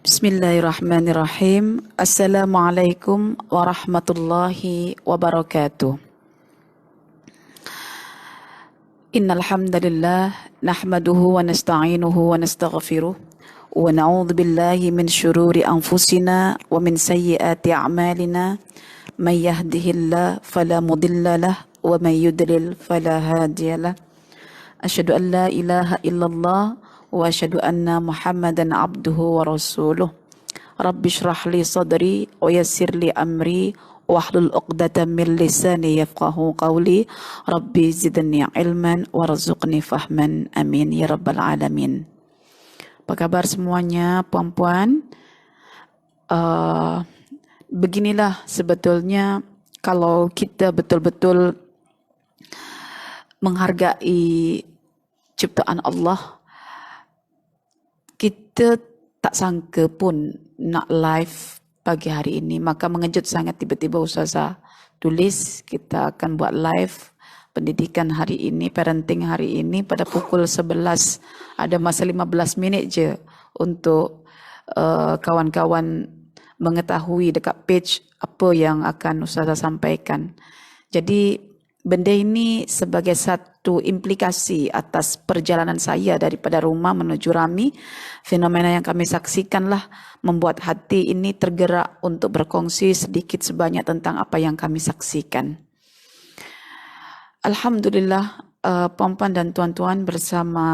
Bismillahirrahmanirrahim. Assalamualaikum warahmatullahi wabarakatuh. Innal hamdalillah nahmaduhu wa nasta'inuhu wa nastaghfiruh wa na'udzu billahi min syururi anfusina wa min sayyiati a'malina. May yahdihillahu fala mudilla lahu wa may yudlil fala hadiyalah. Asyhadu an la ilaha illallah wa asyhadu anna Muhammadan abduhu wa rasuluh. Rabbi shrah li sadri wa yassir li amri wahlul 'uqdatam min lisani yafqahu qawli. Rabbi zidni ilman warzuqni fahman. Amin ya rabbal alamin. Apa kabar semuanya puan-puan? Beginilah sebetulnya kalau kita betul-betul menghargai ciptaan Allah, kita tak sangka pun nak live pagi hari ini. Maka mengejut sangat tiba-tiba Ustazah tulis kita akan buat live pendidikan hari ini, parenting hari ini pada pukul 11. Ada masa 15 minit je untuk kawan-kawan mengetahui dekat page apa yang akan Ustazah sampaikan. Jadi benda ini sebagai satu implikasi atas perjalanan saya daripada rumah menuju Rami. Fenomena yang kami saksikanlah membuat hati ini tergerak untuk berkongsi sedikit sebanyak tentang apa yang kami saksikan. Alhamdulillah, puan-puan dan tuan-tuan, bersama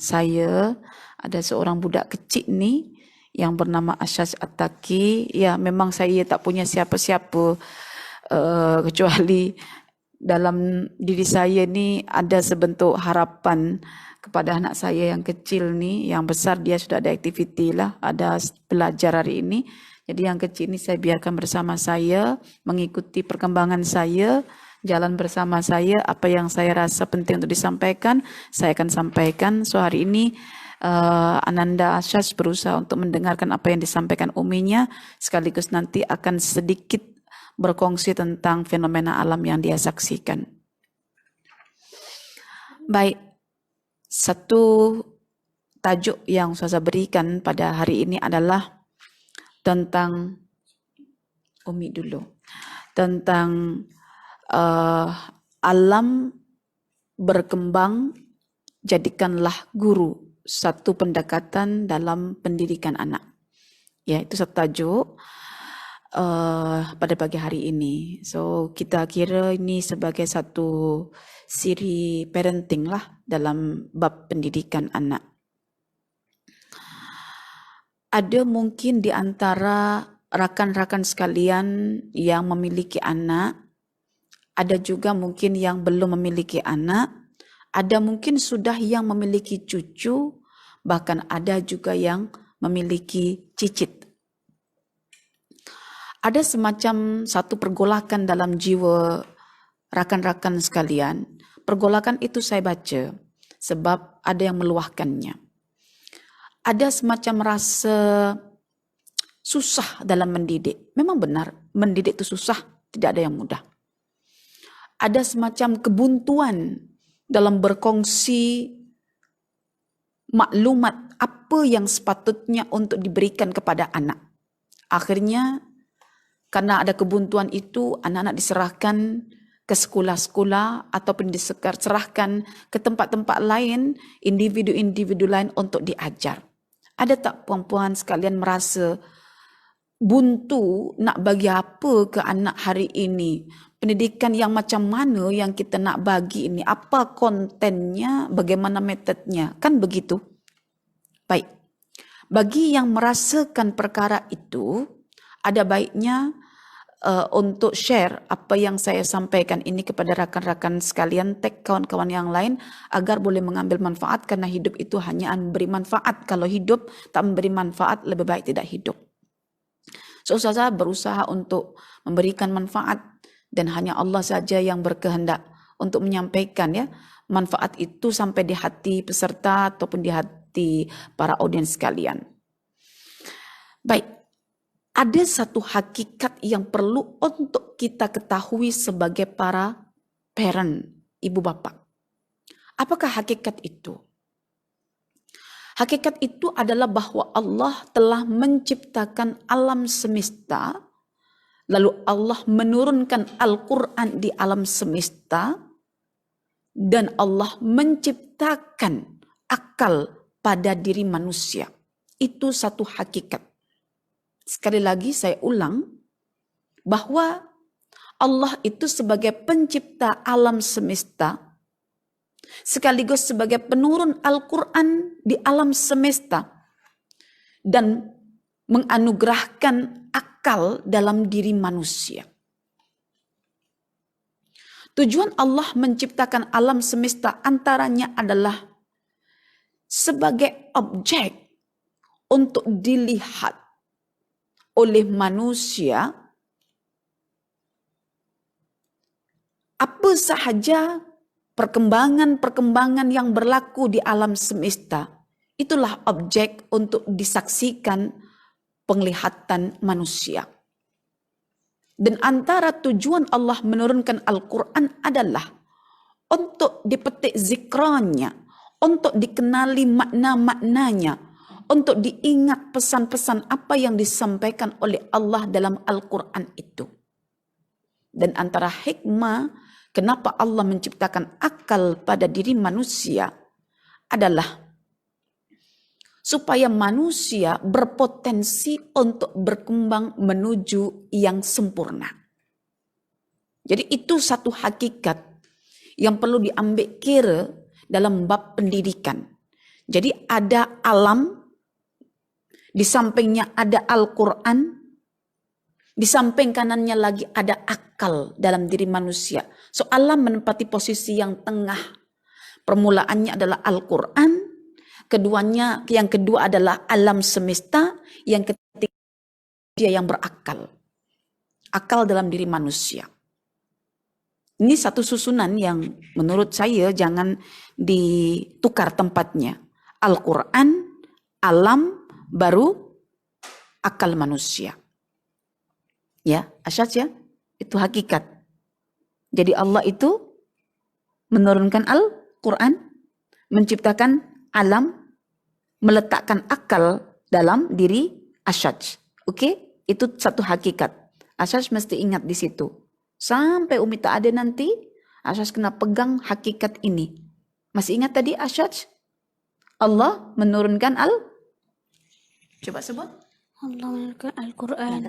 saya ada seorang budak kecil ni yang bernama Asyaz At-Taqi. Ya, memang saya tak punya siapa-siapa kecuali dalam diri saya ni ada sebentuk harapan kepada anak saya yang kecil ni. Yang besar dia sudah ada aktiviti lah, ada belajar hari ini. Jadi yang kecil ni saya biarkan bersama saya, mengikuti perkembangan saya, jalan bersama saya. Apa yang saya rasa penting untuk disampaikan, saya akan sampaikan. So hari ini Ananda Asyaz berusaha untuk mendengarkan apa yang disampaikan uminya, sekaligus nanti akan sedikit berkongsi tentang fenomena alam yang dia saksikan. Baik, satu tajuk yang saya berikan pada hari ini adalah tentang Umi dulu, tentang alam berkembang, jadikanlah guru satu pendekatan dalam pendidikan anak. Ya, itu satu tajuk pada pagi hari ini. So kita kira ini sebagai satu siri parenting lah dalam bab pendidikan anak. Ada mungkin di antara rakan-rakan sekalian yang memiliki anak, ada juga mungkin yang belum memiliki anak, ada mungkin sudah yang memiliki cucu, bahkan ada juga yang memiliki cicit. Ada semacam satu pergolakan dalam jiwa rakan-rakan sekalian. Pergolakan itu saya baca sebab ada yang meluahkannya. Ada semacam rasa susah dalam mendidik. Memang benar, mendidik itu susah, tidak ada yang mudah. Ada semacam kebuntuan dalam berkongsi maklumat apa yang sepatutnya untuk diberikan kepada anak. Akhirnya karena ada kebuntuan itu, anak-anak diserahkan ke sekolah-sekolah ataupun diserahkan ke tempat-tempat lain, individu-individu lain untuk diajar. Ada tak puan-puan sekalian merasa buntu nak bagi apa ke anak hari ini? Pendidikan yang macam mana yang kita nak bagi ini? Apa kontennya? Bagaimana metodnya? Kan begitu? Baik. Bagi yang merasakan perkara itu, ada baiknya untuk share apa yang saya sampaikan ini kepada rakan-rakan sekalian, tag kawan-kawan yang lain agar boleh mengambil manfaat, karena hidup itu hanya memberi manfaat. Kalau hidup tak memberi manfaat, lebih baik tidak hidup. So saya berusaha untuk memberikan manfaat dan hanya Allah saja yang berkehendak untuk menyampaikan ya manfaat itu sampai di hati peserta ataupun di hati para audiens sekalian. Baik. Ada satu hakikat yang perlu untuk kita ketahui sebagai para parent, ibu bapa. Apakah hakikat itu? Hakikat itu adalah bahwa Allah telah menciptakan alam semesta, lalu Allah menurunkan Al-Quran di alam semesta, dan Allah menciptakan akal pada diri manusia. Itu satu hakikat. Sekali lagi saya ulang, bahwa Allah itu sebagai pencipta alam semesta, sekaligus sebagai penurun Al-Quran di alam semesta, dan menganugerahkan akal dalam diri manusia. Tujuan Allah menciptakan alam semesta antaranya adalah sebagai objek untuk dilihat oleh manusia apa sahaja perkembangan-perkembangan yang berlaku di alam semesta. Itulah objek untuk disaksikan penglihatan manusia. Dan antara tujuan Allah menurunkan Al-Quran adalah untuk dipetik zikrannya, untuk dikenali makna-maknanya, untuk diingat pesan-pesan apa yang disampaikan oleh Allah dalam Al-Quran itu. Dan antara hikmah kenapa Allah menciptakan akal pada diri manusia adalah supaya manusia berpotensi untuk berkembang menuju yang sempurna. Jadi itu satu hakikat yang perlu diambil kira dalam bab pendidikan. Jadi ada alam, di sampingnya ada Al-Quran, di samping kanannya lagi ada akal dalam diri manusia. So alam menempati posisi yang tengah. Permulaannya adalah Al-Quran, yang kedua adalah alam semesta, yang ketiga dia yang berakal. Akal dalam diri manusia. Ini satu susunan yang menurut saya jangan ditukar tempatnya. Al-Quran, alam, baru akal manusia. Ya, asyad ya, itu hakikat. Jadi Allah itu menurunkan Al-Quran, menciptakan alam, meletakkan akal dalam diri Asyaj. Oke? Itu satu hakikat. Asyaj mesti ingat di situ. Sampai Umi tak ada nanti, Asyaj kena pegang hakikat ini. Masih ingat tadi Asyaj? Allah menurunkan coba sebut. Allah menurunkan Al-Quran.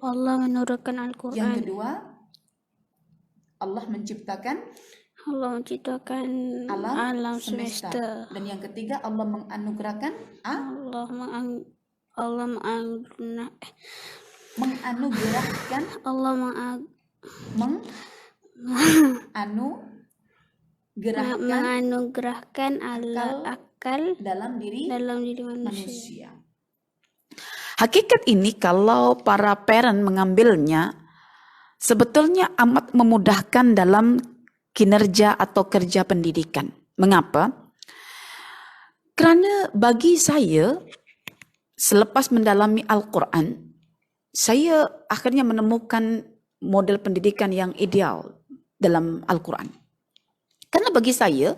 Allah menurunkan Al-Quran. Yang kedua, Allah menciptakan alam semesta. Dan yang ketiga, Allah menganugerahkan menganugerahkan akal dalam diri manusia. Hakikat ini kalau para parent mengambilnya, sebetulnya amat memudahkan dalam kinerja atau kerja pendidikan. Mengapa? Karena bagi saya, selepas mendalami Al-Quran, saya akhirnya menemukan model pendidikan yang ideal dalam Al-Quran. Karena bagi saya,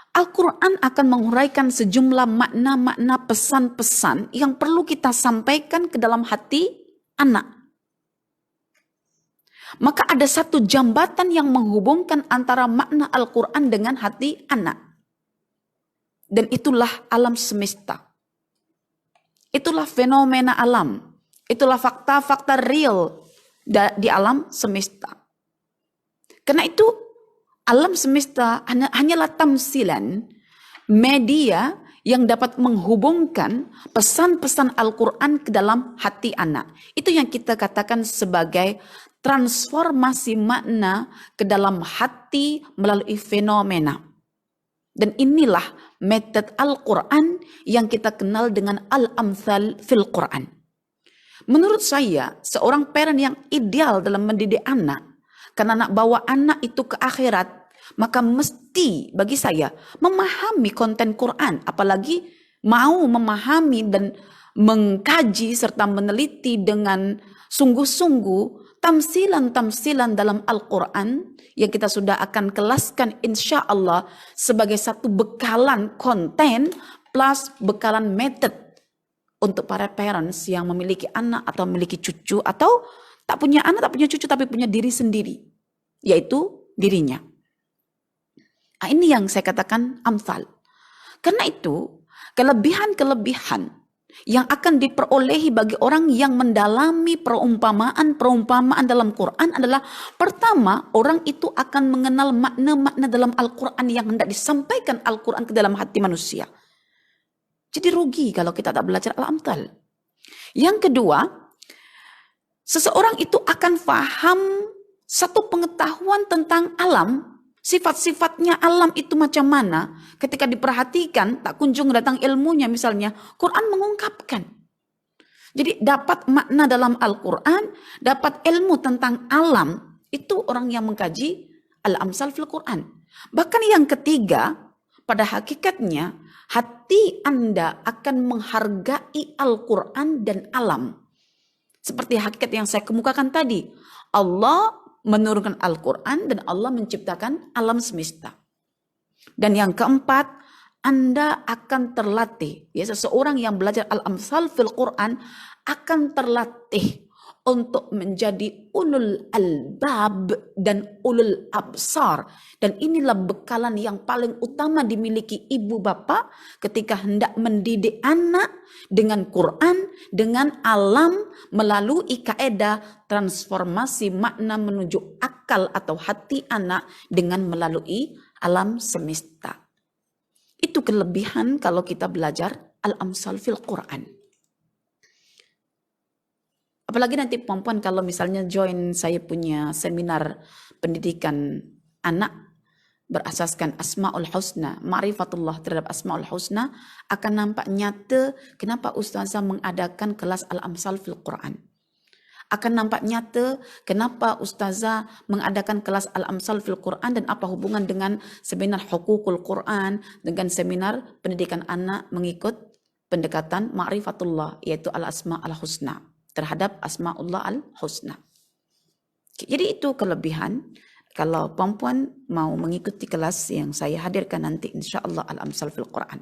Al-Quran akan menguraikan sejumlah makna-makna pesan-pesan yang perlu kita sampaikan ke dalam hati anak. Maka ada satu jambatan yang menghubungkan antara makna Al-Quran dengan hati anak. Dan itulah alam semesta. Itulah fenomena alam. Itulah fakta-fakta real di alam semesta. Karena itu alam semesta hanyalah tamsilan, media yang dapat menghubungkan pesan-pesan Al-Quran ke dalam hati anak. Itu yang kita katakan sebagai transformasi makna ke dalam hati melalui fenomena. Dan inilah metode Al-Quran yang kita kenal dengan Al-Amthal fil Quran. Menurut saya, seorang parent yang ideal dalam mendidik anak, karena nak bawa anak itu ke akhirat, maka mesti bagi saya memahami konten Quran, apalagi mau memahami dan mengkaji serta meneliti dengan sungguh-sungguh tamsilan-tamsilan dalam Al-Quran yang kita sudah akan kelaskan insya Allah sebagai satu bekalan konten plus bekalan method untuk para parents yang memiliki anak atau memiliki cucu atau tak punya anak, tak punya cucu tapi punya diri sendiri, yaitu dirinya. Nah, ini yang saya katakan amsal. Karena itu kelebihan-kelebihan yang akan diperolehi bagi orang yang mendalami perumpamaan dalam Quran adalah, pertama, orang itu akan mengenal makna-makna dalam Al-Quran yang hendak disampaikan Al-Quran ke dalam hati manusia. Jadi rugi kalau kita tak belajar Al-Amthal. Yang kedua, seseorang itu akan faham satu pengetahuan tentang alam, sifat-sifatnya alam itu macam mana. Ketika diperhatikan, tak kunjung datang ilmunya misalnya, Quran mengungkapkan. Jadi dapat makna dalam Al-Quran, dapat ilmu tentang alam, itu orang yang mengkaji Al-Amsal fil Quran. Bahkan yang ketiga, pada hakikatnya, hati Anda akan menghargai Al-Quran dan alam. Seperti hakikat yang saya kemukakan tadi. Allah menurunkan Al-Quran dan Allah menciptakan alam semesta. Dan yang keempat, Anda akan terlatih. Ya, seseorang yang belajar Al-Amsal fil Quran akan terlatih untuk menjadi ulul albab dan ulul absar. Dan inilah bekalan yang paling utama dimiliki ibu bapa ketika hendak mendidik anak dengan Quran, dengan alam, melalui kaedah transformasi makna menuju akal atau hati anak dengan melalui alam semesta. Itu kelebihan kalau kita belajar Al-Amsal fil Quran. Apalagi nanti perempuan kalau misalnya join saya punya seminar pendidikan anak berasaskan Asmaul Husna, ma'rifatullah terhadap Asmaul Husna, akan nampak nyata kenapa Ustazah mengadakan kelas Al-Amsal fil Quran. Akan nampak nyata kenapa Ustazah mengadakan kelas Al-Amsal fil Quran dan apa hubungan dengan seminar Hukukul Quran, dengan seminar pendidikan anak mengikut pendekatan ma'rifatullah, yaitu Al-Asma Al-Husna, terhadap Asma'ullah Al-Husna. Jadi itu kelebihan kalau perempuan mau mengikuti kelas yang saya hadirkan nanti insyaAllah Al-Amsal fil Quran.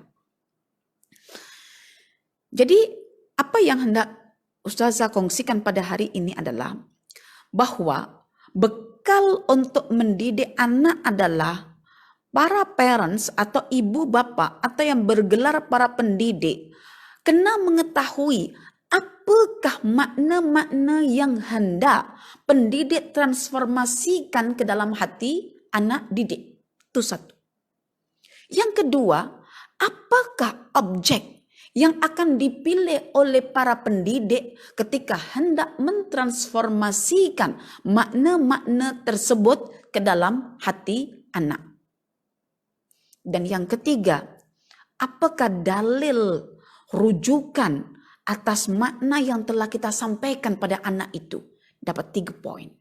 Jadi apa yang hendak Ustazah kongsikan pada hari ini adalah bahwa bekal untuk mendidik anak adalah para parents atau ibu bapa atau yang bergelar para pendidik kena mengetahui apakah makna-makna yang hendak pendidik transformasikan ke dalam hati anak didik. Itu satu. Yang kedua, apakah objek yang akan dipilih oleh para pendidik ketika hendak mentransformasikan makna-makna tersebut ke dalam hati anak. Dan yang ketiga, apakah dalil rujukan atas makna yang telah kita sampaikan pada anak itu? Dapat 3 poin.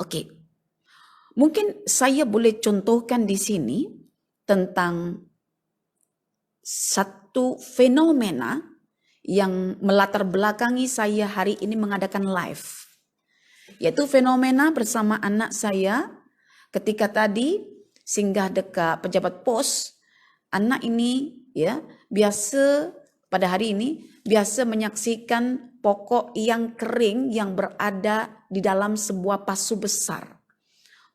Oke. Mungkin saya boleh contohkan di sini tentang satu fenomena yang melatar belakangi saya hari ini mengadakan live. Yaitu fenomena bersama anak saya ketika tadi singgah dekat pejabat pos. Anak ini ya biasa pada hari ini biasa menyaksikan pokok yang kering yang berada di dalam sebuah pasu besar.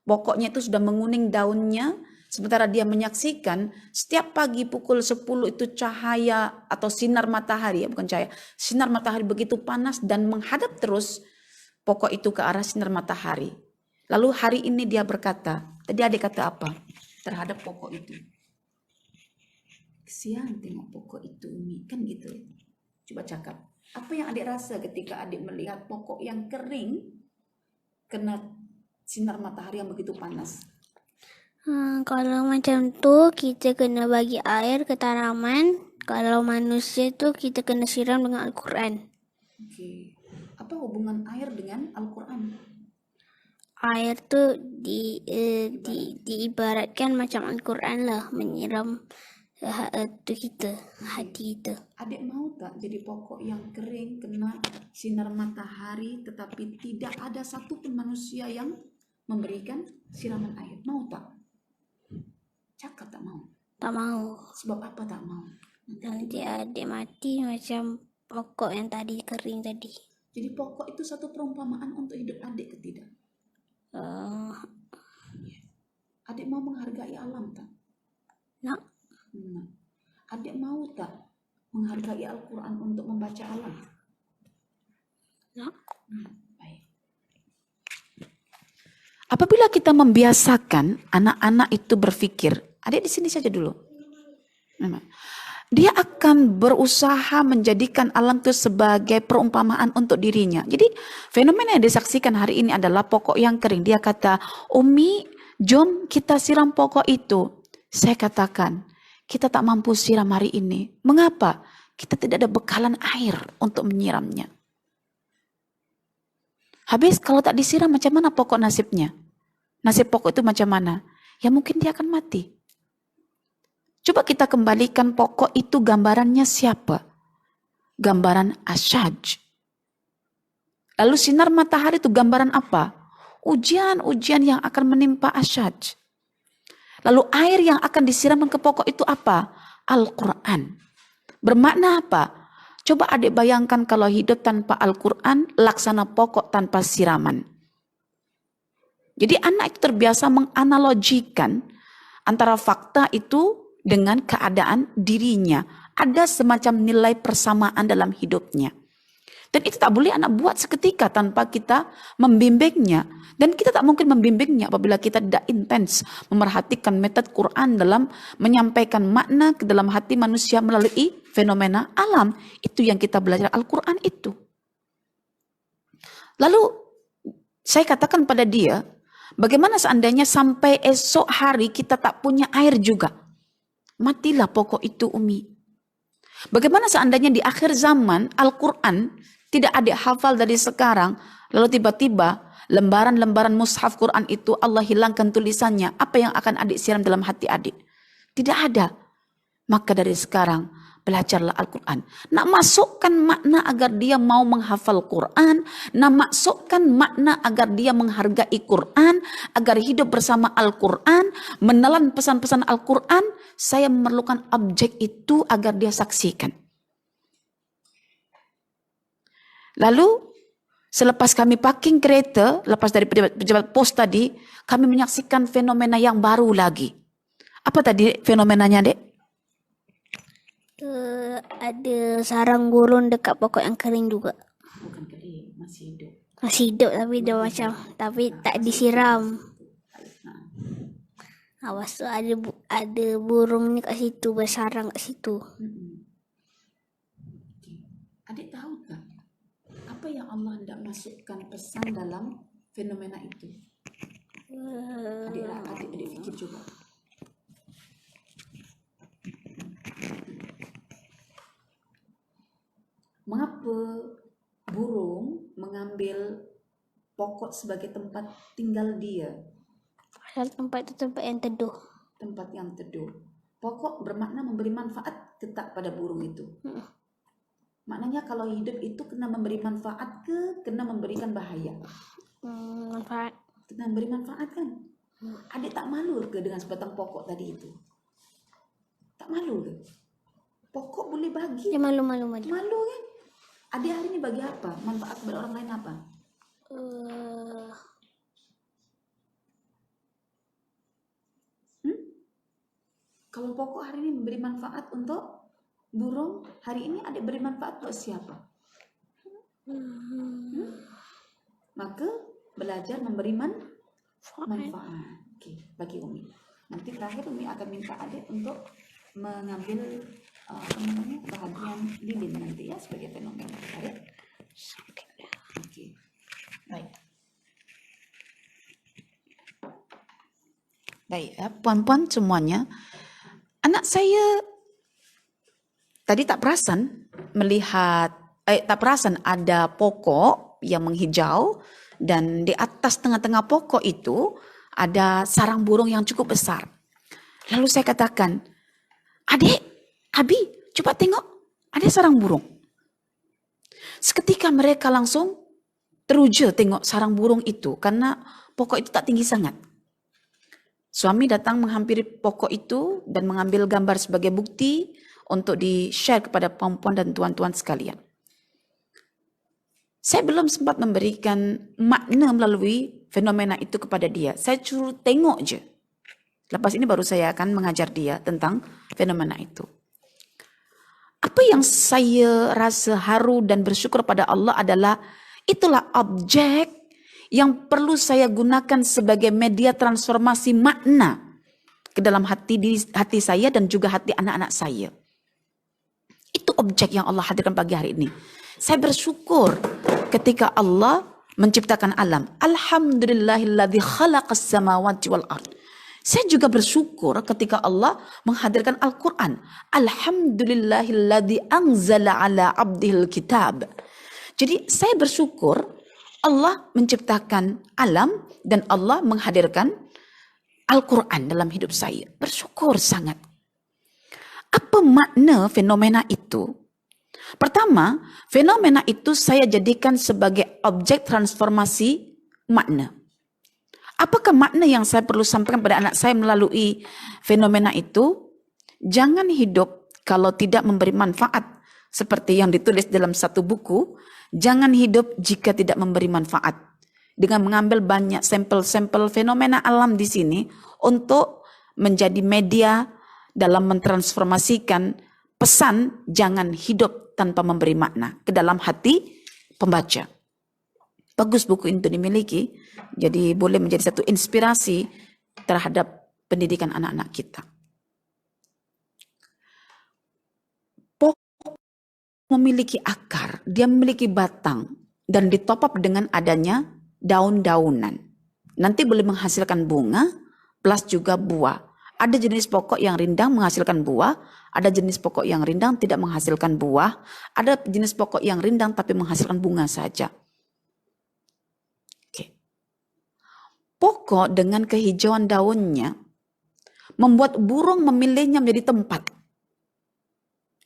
Pokoknya itu sudah menguning daunnya, sementara dia menyaksikan setiap pagi pukul 10 itu cahaya atau sinar matahari, bukan cahaya, sinar matahari begitu panas dan menghadap terus pokok itu ke arah sinar matahari. Lalu hari ini dia berkata, tadi adik kata apa terhadap pokok itu? Kesian tengok pokok itu, Umi, kan gitu. Coba cakap, apa yang adik rasa ketika adik melihat pokok yang kering kena sinar matahari yang begitu panas? Kalau macam tu kita kena bagi air ke tanaman. Kalau manusia tu kita kena siram dengan Al-Quran. Oke. Apa hubungan air dengan Al-Quran? Air tu diibaratkan macam Al-Quran lah, menyiram tu kita, hati kita. Adik mau tak jadi pokok yang kering kena sinar matahari tetapi tidak ada satupun manusia yang memberikan siraman air? Mau tak? Cakap tak mau. Tak mau. Sebab apa tak mau? Nanti adik mati macam pokok yang tadi kering tadi. Jadi pokok itu satu perumpamaan untuk hidup adik ke tidak? Adik mau menghargai alam tak? Nak? Nah, adik mau tak menghargai Al-Quran untuk membaca alam? Nak? Baik. Apabila kita membiasakan anak-anak itu berpikir, adik di sini saja dulu. Dia akan berusaha menjadikan alam itu sebagai perumpamaan untuk dirinya. Jadi fenomena yang disaksikan hari ini adalah pokok yang kering. Dia kata, Umi, jom kita siram pokok itu. Saya katakan, kita tak mampu siram hari ini. Mengapa? Kita tidak ada bekalan air untuk menyiramnya. Habis kalau tak disiram macam mana pokok nasibnya? Nasib pokok itu macam mana? Ya mungkin dia akan mati. Coba kita kembalikan pokok itu gambarannya siapa? Gambaran asyaj. Lalu sinar matahari itu gambaran apa? Ujian-ujian yang akan menimpa asyaj. Lalu air yang akan disiramkan ke pokok itu apa? Al-Quran. Bermakna apa? Coba adik bayangkan kalau hidup tanpa Al-Quran, laksana pokok tanpa siraman. Jadi anak itu terbiasa menganalogikan antara fakta itu dengan keadaan dirinya. Ada semacam nilai persamaan dalam hidupnya. Dan itu tak boleh anak buat seketika tanpa kita membimbingnya. Dan kita tak mungkin membimbingnya apabila kita tidak intens memerhatikan metode Quran dalam menyampaikan makna ke dalam hati manusia melalui fenomena alam. Itu yang kita belajar Al-Quran itu. Lalu saya katakan pada dia, bagaimana seandainya sampai esok hari kita tak punya air juga? Matilah pokok itu Umi. Bagaimana seandainya di akhir zaman Al-Quran tidak adik hafal dari sekarang, lalu tiba-tiba lembaran-lembaran mushaf Quran itu Allah hilangkan tulisannya, apa yang akan adik siram dalam hati adik? Tidak ada. Maka dari sekarang belajarlah Al-Quran. Nak masukkan makna agar dia mau menghafal Quran, nak masukkan makna agar dia menghargai Quran, agar hidup bersama Al-Quran, menelan pesan-pesan Al-Quran. Saya memerlukan objek itu agar dia saksikan. Lalu selepas kami parking kereta, lepas dari pejabat pos tadi, kami menyaksikan fenomena yang baru lagi. Apa tadi fenomenanya, Dek? Ada sarang burung dekat pokok yang kering juga. Bukan kering, masih hidup. Masih hidup tapi dia macam, tapi tak disiram. Awas tu ada burung ni kat situ, bersarang kat situ. Adik tahu tak apa yang Allah hendak masukkan pesan dalam fenomena itu? Adik fikir coba. Mengapa burung mengambil pokok sebagai tempat tinggal dia? Pasal tempat itu tempat yang teduh. Tempat yang teduh. Pokok bermakna memberi manfaat tak pada burung itu. Maknanya kalau hidup itu kena memberi manfaat ke kena memberikan bahaya? Manfaat. Kena memberi manfaat kan? Adik tak malu ke dengan sebatang pokok tadi itu? Tak malu ke? Pokok boleh bagi. Dia malu. Malu kan? Adik hari ini bagi apa? Manfaat kepada orang lain apa? Kalau pokok hari ini memberi manfaat untuk burung, hari ini adik beri manfaat untuk siapa? Maka belajar memberi manfaat. Oke, bagi Umi. Nanti terakhir Umi akan minta adik untuk mengambil bahagian lilin nanti ya sebagai fenomena. Adik? Oke. Baik. Baik ya, puan-puan semuanya. Anak saya tadi tak perasan ada pokok yang menghijau dan di atas tengah-tengah pokok itu ada sarang burung yang cukup besar. Lalu saya katakan, Adik, Abi, coba tengok, ada sarang burung. Seketika mereka langsung teruja tengok sarang burung itu karena pokok itu tak tinggi sangat. Suami datang menghampiri pokok itu dan mengambil gambar sebagai bukti untuk di-share kepada perempuan dan tuan-tuan sekalian. Saya belum sempat memberikan makna melalui fenomena itu kepada dia. Saya suruh tengok je. Lepas ini baru saya akan mengajar dia tentang fenomena itu. Apa yang saya rasa haru dan bersyukur pada Allah adalah itulah objek yang perlu saya gunakan sebagai media transformasi makna ke dalam hati saya dan juga hati anak-anak saya. Itu objek yang Allah hadirkan pagi hari ini. Saya bersyukur ketika Allah menciptakan alam. Alhamdulillahilladzi khalaqas samawati wal ard. Saya juga bersyukur ketika Allah menghadirkan Al-Quran. Alhamdulillahilladzi anzala ala abdihil kitab. Jadi saya bersyukur Allah menciptakan alam dan Allah menghadirkan Al-Quran dalam hidup saya. Bersyukur sangat. Apa makna fenomena itu? Pertama, fenomena itu saya jadikan sebagai objek transformasi makna. Apakah makna yang saya perlu sampaikan pada anak saya melalui fenomena itu? Jangan hidup kalau tidak memberi manfaat. Seperti yang ditulis dalam satu buku, jangan hidup jika tidak memberi manfaat. Dengan mengambil banyak sampel-sampel fenomena alam di sini untuk menjadi media dalam mentransformasikan pesan jangan hidup tanpa memberi makna ke dalam hati pembaca. Bagus buku itu dimiliki, jadi boleh menjadi satu inspirasi terhadap pendidikan anak-anak kita. Pokok memiliki akar, dia memiliki batang, dan ditop up dengan adanya daun-daunan. Nanti boleh menghasilkan bunga, plus juga buah. Ada jenis pokok yang rindang menghasilkan buah, ada jenis pokok yang rindang tidak menghasilkan buah, ada jenis pokok yang rindang tapi menghasilkan bunga saja. Pokok dengan kehijauan daunnya membuat burung memilihnya menjadi tempat.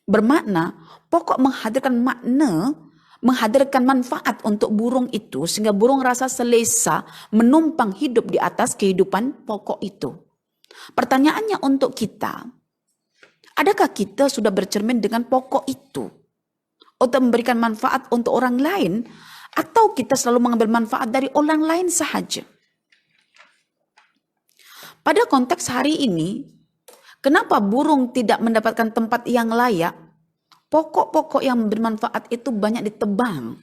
Bermakna pokok menghadirkan makna, menghadirkan manfaat untuk burung itu sehingga burung rasa selesa menumpang hidup di atas kehidupan pokok itu. Pertanyaannya untuk kita, adakah kita sudah bercermin dengan pokok itu untuk memberikan manfaat untuk orang lain atau kita selalu mengambil manfaat dari orang lain sahaja? Pada konteks hari ini, kenapa burung tidak mendapatkan tempat yang layak? Pokok-pokok yang bermanfaat itu banyak ditebang.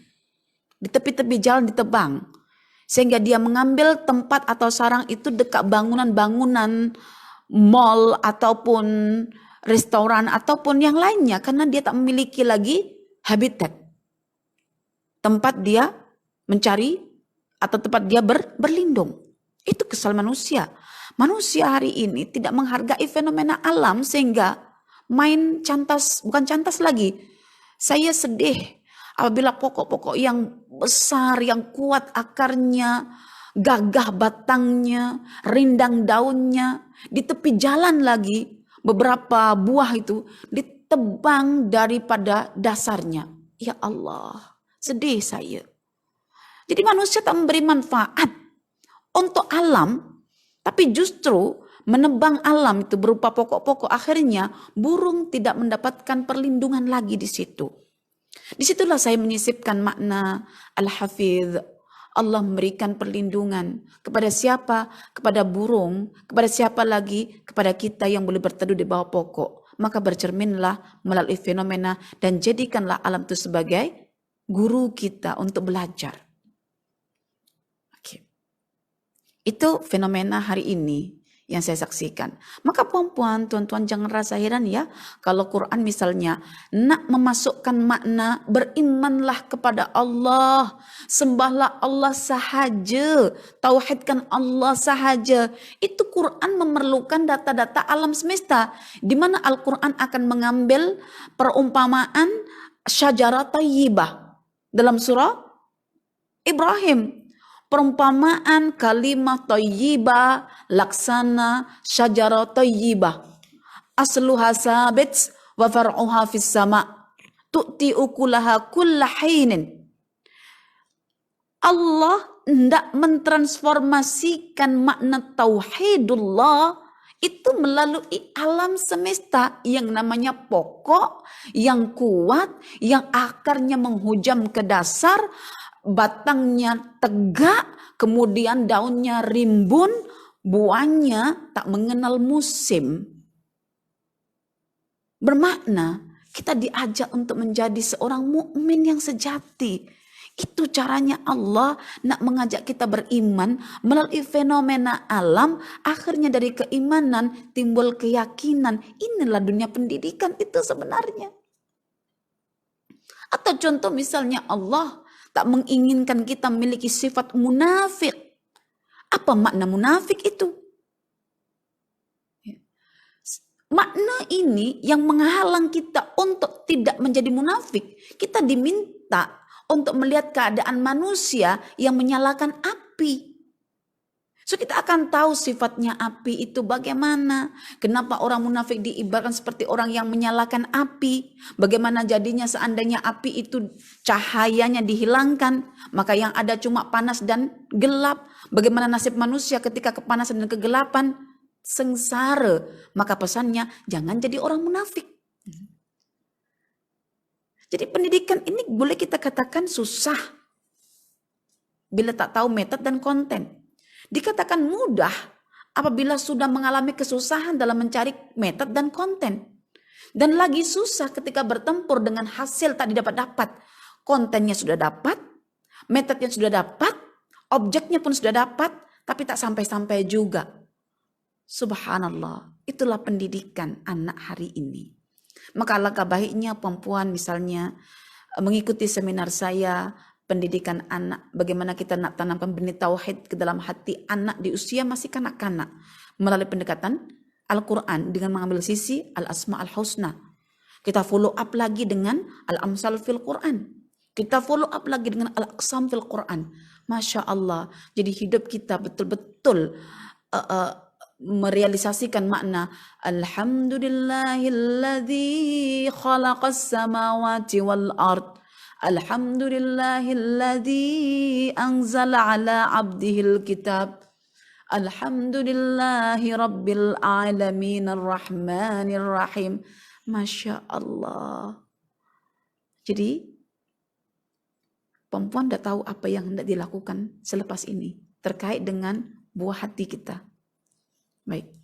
Di tepi-tepi jalan ditebang. Sehingga dia mengambil tempat atau sarang itu dekat bangunan-bangunan, mall ataupun restoran ataupun yang lainnya. Karena dia tak memiliki lagi habitat. Tempat dia mencari atau tempat dia berlindung. Itu kesalahan manusia. Manusia hari ini tidak menghargai fenomena alam sehingga main cantas, bukan cantas lagi. Saya sedih apabila pokok-pokok yang besar, yang kuat akarnya, gagah batangnya, rindang daunnya, di tepi jalan lagi beberapa buah itu ditebang daripada dasarnya. Ya Allah, sedih saya. Jadi manusia tak memberi manfaat untuk alam, tapi justru menebang alam itu berupa pokok-pokok. Akhirnya burung tidak mendapatkan perlindungan lagi di situ. Disitulah saya menyisipkan makna Al-Hafidh. Allah memberikan perlindungan kepada siapa? Kepada burung. Kepada siapa lagi? Kepada kita yang boleh berteduh di bawah pokok. Maka bercerminlah melalui fenomena dan jadikanlah alam itu sebagai guru kita untuk belajar. Itu fenomena hari ini yang saya saksikan. Maka perempuan, tuan-tuan jangan rasa heran ya. Kalau Quran misalnya nak memasukkan makna berimanlah kepada Allah. Sembahlah Allah sahaja. Tauhidkan Allah sahaja. Itu Quran memerlukan data-data alam semesta. Di mana Al-Quran akan mengambil perumpamaan syajarah tayyibah. Dalam surah Ibrahim. Perumpamaan kalimah tayyibah laksana syajarah tayyibah asluha sabit wa far'uha fis sama tu'ti ukulaha kulla hinin. Allah hendak mentransformasikan makna tauhidullah itu melalui alam semesta yang namanya pokok, yang kuat, yang akarnya menghujam ke dasar, batangnya tegak, kemudian daunnya rimbun, buahnya tak mengenal musim. Bermakna kita diajak untuk menjadi seorang mukmin yang sejati. Itu caranya Allah nak mengajak kita beriman melalui fenomena alam. Akhirnya dari keimanan timbul keyakinan. Inilah dunia pendidikan itu sebenarnya. Atau contoh misalnya Allah tak menginginkan kita memiliki sifat munafik. Apa makna munafik itu? Makna ini yang menghalang kita untuk tidak menjadi munafik. Kita diminta untuk melihat keadaan manusia yang menyalakan api. So kita akan tahu sifatnya api itu bagaimana. Kenapa orang munafik diibaratkan seperti orang yang menyalakan api. Bagaimana jadinya seandainya api itu cahayanya dihilangkan. Maka yang ada cuma panas dan gelap. Bagaimana nasib manusia ketika kepanasan dan kegelapan. Sengsara. Maka pesannya jangan jadi orang munafik. Jadi pendidikan ini boleh kita katakan susah bila tak tahu metode dan konten. Dikatakan mudah apabila sudah mengalami kesusahan dalam mencari metode dan konten. Dan lagi susah ketika bertempur dengan hasil tak didapat-dapat. Kontennya sudah dapat, metodenya sudah dapat, objeknya pun sudah dapat, tapi tak sampai-sampai juga. Subhanallah, itulah pendidikan anak hari ini. Maka alangkah baiknya perempuan misalnya mengikuti seminar saya, pendidikan anak, bagaimana kita nak tanamkan benih tauhid ke dalam hati anak di usia masih kanak-kanak melalui pendekatan Al-Quran dengan mengambil sisi Al-Asma Al-Husna. Kita follow up lagi dengan Al-Amsal fil Quran. Kita follow up lagi dengan Al-Aqsam fil Quran. Masya Allah, jadi hidup kita betul-betul merealisasikan makna Alhamdulillahilladzi khalaqas samawati wal ard. Alhamdulillahilladzi anzala ala abdihil kitab. Alhamdulillahi rabbil alamin arrahmanir rahim. Masya Allah. Jadi perempuan dah tahu apa yang hendak dilakukan selepas ini terkait dengan buah hati kita. Baik.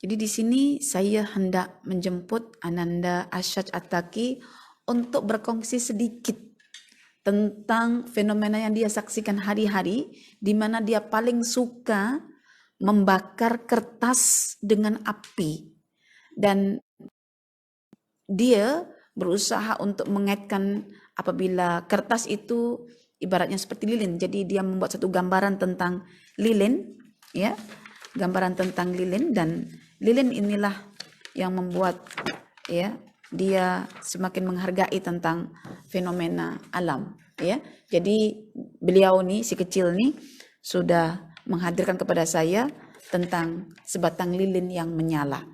Jadi di sini saya hendak menjemput Ananda Asyaj Attaqi untuk berkongsi sedikit tentang fenomena yang dia saksikan hari-hari, di mana dia paling suka membakar kertas dengan api. Dan dia berusaha untuk mengaitkan apabila kertas itu ibaratnya seperti lilin. Jadi dia membuat satu gambaran tentang lilin, ya, gambaran tentang lilin, dan lilin inilah yang membuat ya dia semakin menghargai tentang fenomena alam, ya. Jadi beliau nih, si kecil nih, sudah menghadirkan kepada saya tentang sebatang lilin yang menyala.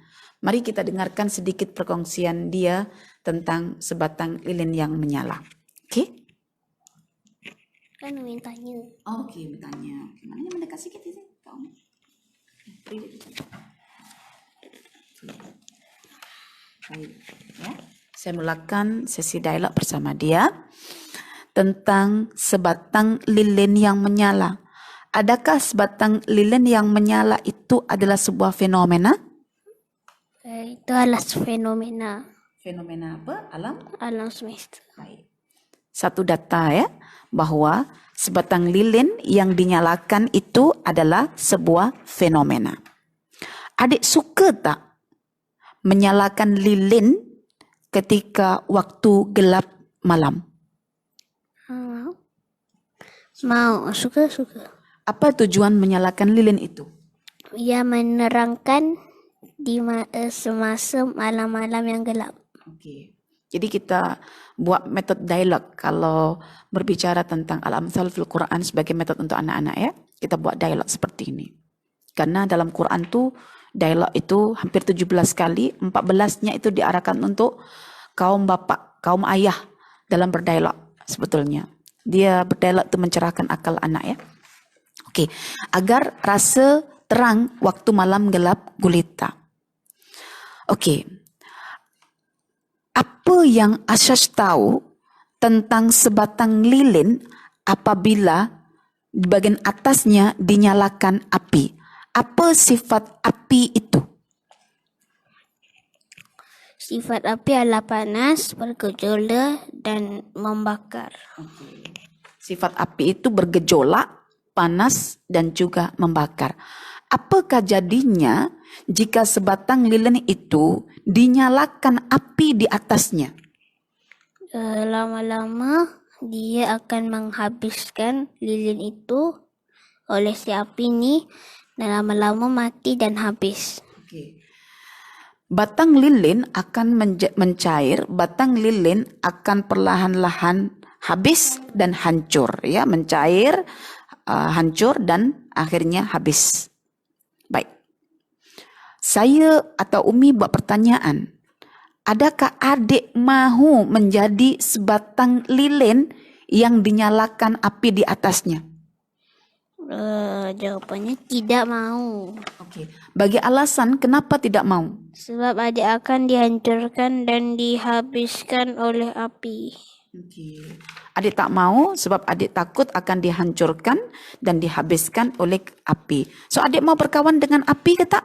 Mari kita dengarkan sedikit perkongsian dia tentang sebatang lilin yang menyala. Oke? Kan mintanya. Oke, bertanya. Gimana yang mendekat sedikit itu? Baik, ya. Saya mulakan sesi dialog bersama dia tentang sebatang lilin yang menyala. Adakah sebatang lilin yang menyala itu adalah sebuah fenomena? Itu adalah fenomena Fenomena apa? alam semesta. Baik. Satu data ya, bahwa sebatang lilin yang dinyalakan itu adalah sebuah fenomena. Adik suka tak menyalakan lilin ketika waktu gelap malam? Mau, suka. Apa tujuan menyalakan lilin itu? Ia menerangkan di semasa malam-malam yang gelap. Oke. Jadi kita buat metode dialog kalau berbicara tentang Al-Amsal fil Quran sebagai metode untuk anak-anak ya. Kita buat dialog seperti ini. Karena dalam Quran tuh dialog itu hampir 17 kali, 14-nya itu diarahkan untuk kaum bapak, kaum ayah dalam berdialog sebetulnya. Dia berdialog untuk mencerahkan akal anak ya. Oke, agar rasa terang waktu malam gelap gulita. Oke, apa yang Asas tahu tentang sebatang lilin apabila di bagian atasnya dinyalakan api? Apa sifat api itu? Sifat api adalah panas, bergejolak, dan membakar. Sifat api itu bergejolak, panas, dan juga membakar. Apakah jadinya jika sebatang lilin itu dinyalakan api di atasnya? Lama-lama dia akan menghabiskan lilin itu oleh si api ini, dan lama-lama mati dan habis. Batang lilin akan mencair, batang lilin akan perlahan-lahan habis dan hancur, ya, mencair, hancur dan akhirnya habis. Baik. Saya atau Umi buat pertanyaan. Adakah adik mahu menjadi sebatang lilin yang dinyalakan api di atasnya? Jawapannya tidak mau. Oke. Bagi alasan kenapa tidak mau? Sebab adik akan dihancurkan dan dihabiskan oleh api. Oke. Adik tak mau sebab adik takut akan dihancurkan dan dihabiskan oleh api. So adik mau berkawan dengan api ke tak?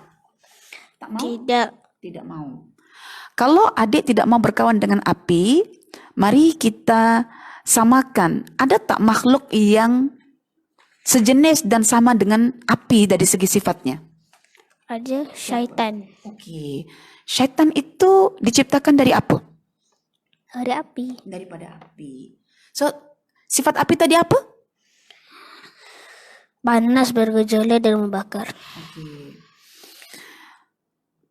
Tak mau? Tidak. Tidak mau. Kalau adik tidak mau berkawan dengan api, mari kita samakan. Ada tak makhluk yang sejenis dan sama dengan api dari segi sifatnya? Ada syaitan. Oke. Syaitan itu diciptakan dari apa? Dari api. Daripada api. So, sifat api tadi apa? Panas, bergejolak, dan membakar. Oke.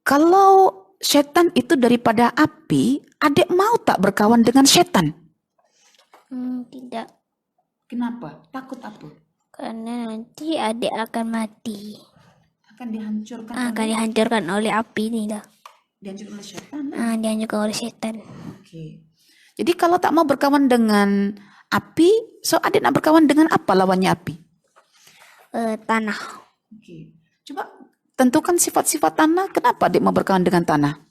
Kalau setan itu daripada api, adik mau tak berkawan dengan setan? Tidak. Kenapa? Takut apa? Karena nanti adik akan mati. Akan dihancurkan. Akan dihancurkan oleh api ini dah. Dihancurkan oleh setan. Dihancurkan oleh setan. Oke. Jadi kalau tak mau berkawan dengan api, so adik nak berkawan dengan apa lawannya api? Tanah. Oke. Coba tentukan sifat-sifat tanah. Kenapa adik mau berkawan dengan tanah?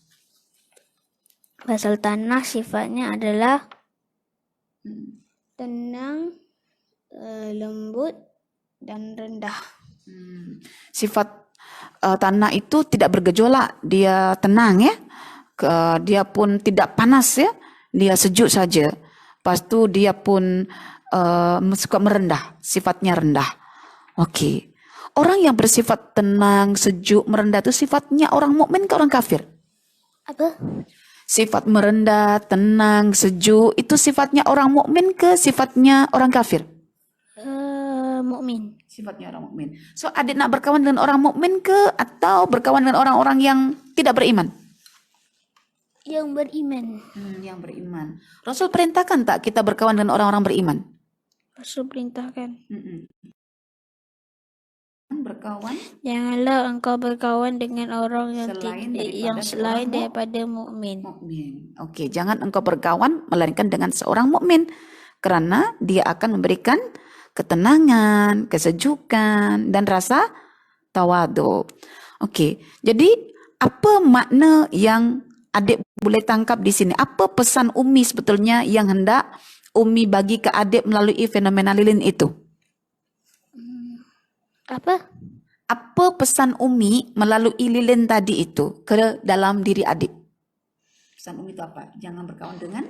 Pasal tanah sifatnya adalah tenang, lembut, dan rendah. Sifat tanah itu tidak bergejolak, dia tenang ya. Dia pun tidak panas ya, dia sejuk saja. Lepas tu dia pun suka merendah, sifatnya rendah. Oke. Orang yang bersifat tenang, sejuk, merendah itu sifatnya orang mukmin ke orang kafir? Apa? Sifat merendah, tenang, sejuk itu sifatnya orang mukmin ke sifatnya orang kafir? Mukmin. Sifatnya orang mukmin. So adik nak berkawan dengan orang mukmin ke atau berkawan dengan orang-orang yang tidak beriman? Yang beriman. Yang beriman. Rasul perintahkan tak kita berkawan dengan orang-orang beriman? Rasul perintahkan. Berkawan? Janganlah engkau berkawan dengan orang yang selain seorang daripada mukmin. Oke, jangan engkau berkawan melainkan dengan seorang mukmin, karena dia akan memberikan ketenangan, kesejukan, dan rasa tawadu. Oke, jadi apa makna yang adik boleh tangkap di sini? Apa pesan Umi sebetulnya yang hendak Umi bagi ke adik melalui fenomena lilin itu? Apa? Apa pesan Umi melalui lilin tadi itu ke dalam diri adik? Pesan Umi itu apa? Jangan berkawan dengan?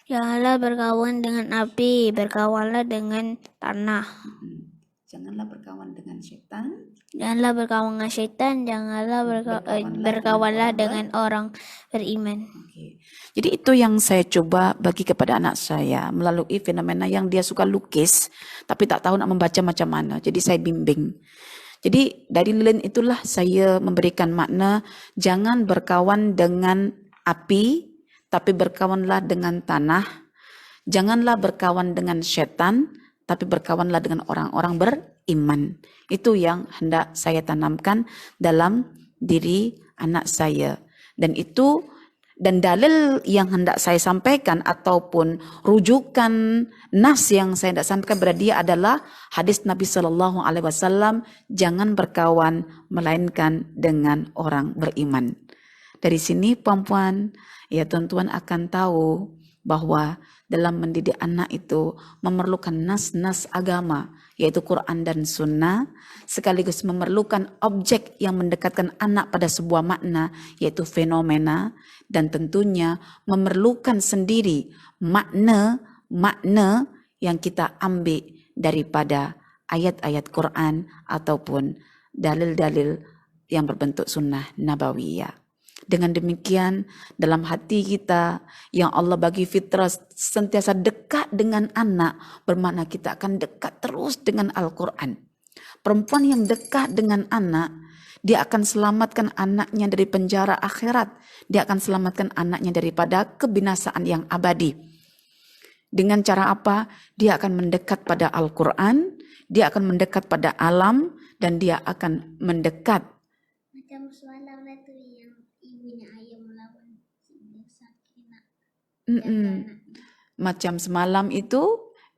Janganlah berkawan dengan api, berkawanlah dengan tanah. Janganlah berkawan dengan setan. Janganlah berkawan dengan syaitan, janganlah berkawanlah dengan orang beriman. Oke. Jadi itu yang saya coba bagi kepada anak saya melalui fenomena yang dia suka lukis tapi tak tahu nak membaca macam mana. Jadi saya bimbing. Jadi dari lilin itulah saya memberikan makna jangan berkawan dengan api tapi berkawanlah dengan tanah. Janganlah berkawan dengan setan tapi berkawanlah dengan orang-orang beriman. Itu yang hendak saya tanamkan dalam diri anak saya. Dan itu Dan dalil yang hendak saya sampaikan ataupun rujukan nas yang saya hendak sampaikan kepada dia adalah hadis Nabi Shallallahu Alaihi Wasallam, jangan berkawan melainkan dengan orang beriman. Dari sini perempuan, ya tuan-tuan akan tahu bahwa dalam mendidik anak itu memerlukan nas-nas agama, yaitu Quran dan Sunnah, sekaligus memerlukan objek yang mendekatkan anak pada sebuah makna, yaitu fenomena, dan tentunya memerlukan sendiri makna yang kita ambil daripada ayat-ayat Quran ataupun dalil-dalil yang berbentuk sunnah nabawiyah. Dengan demikian, dalam hati kita yang Allah bagi fitrah sentiasa dekat dengan anak, bermakna kita akan dekat terus dengan Al-Quran. Perempuan yang dekat dengan anak, dia akan selamatkan anaknya dari penjara akhirat. Dia akan selamatkan anaknya daripada kebinasaan yang abadi. Dengan cara apa? Dia akan mendekat pada Al-Quran, dia akan mendekat pada alam, dan dia akan mendekat. Macam semalam itu yang ibunya ayam melawan Sakinah. Macam semalam itu,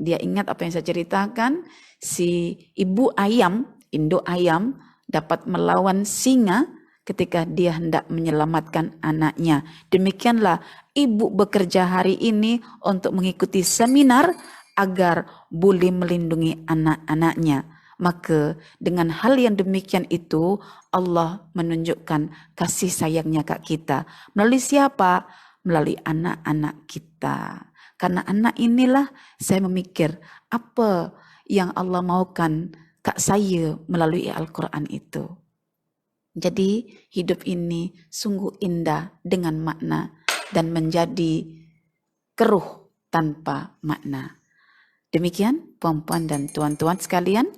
dia ingat apa yang saya ceritakan, si ibu ayam, induk ayam, dapat melawan singa ketika dia hendak menyelamatkan anaknya. Demikianlah ibu bekerja hari ini untuk mengikuti seminar agar boleh melindungi anak-anaknya. Maka dengan hal yang demikian itu Allah menunjukkan kasih sayangnya ke kita. Melalui siapa? Melalui anak-anak kita. Karena anak inilah saya memikir apa yang Allah maukan kak saya melalui Al-Quran itu. Jadi hidup ini sungguh indah dengan makna dan menjadi keruh tanpa makna. Demikian puan-puan dan tuan-tuan sekalian,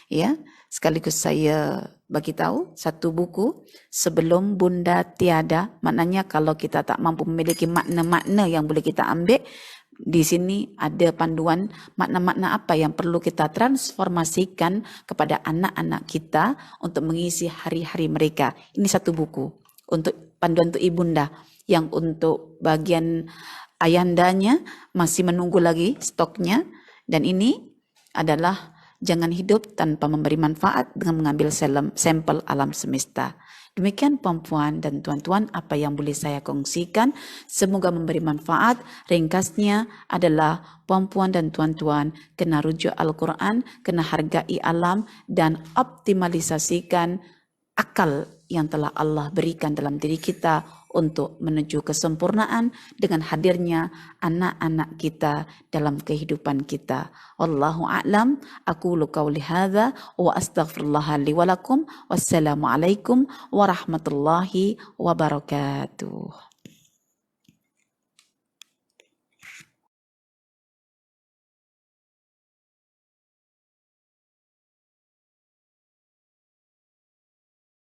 ya, sekaligus saya bagi tahu satu buku Sebelum Bunda Tiada. Maknanya kalau kita tak mampu memiliki makna-makna yang boleh kita ambil, di sini ada panduan makna-makna apa yang perlu kita transformasikan kepada anak-anak kita untuk mengisi hari-hari mereka. Ini satu buku untuk panduan untuk ibunda, yang untuk bagian ayandanya masih menunggu lagi stoknya. Dan ini adalah jangan hidup tanpa memberi manfaat dengan mengambil sampel alam semesta. Demikian perempuan dan tuan-tuan apa yang boleh saya kongsikan. Semoga memberi manfaat. Ringkasnya adalah perempuan dan tuan-tuan kena rujuk Al-Quran, kena hargai alam dan optimalisasikan akal yang telah Allah berikan dalam diri kita untuk menuju kesempurnaan dengan hadirnya anak-anak kita dalam kehidupan kita. Wallahu a'lam. Aqulu qawli hadza wa astaghfirullah li wa lakum. Wassalamualaikum warahmatullahi wabarakatuh.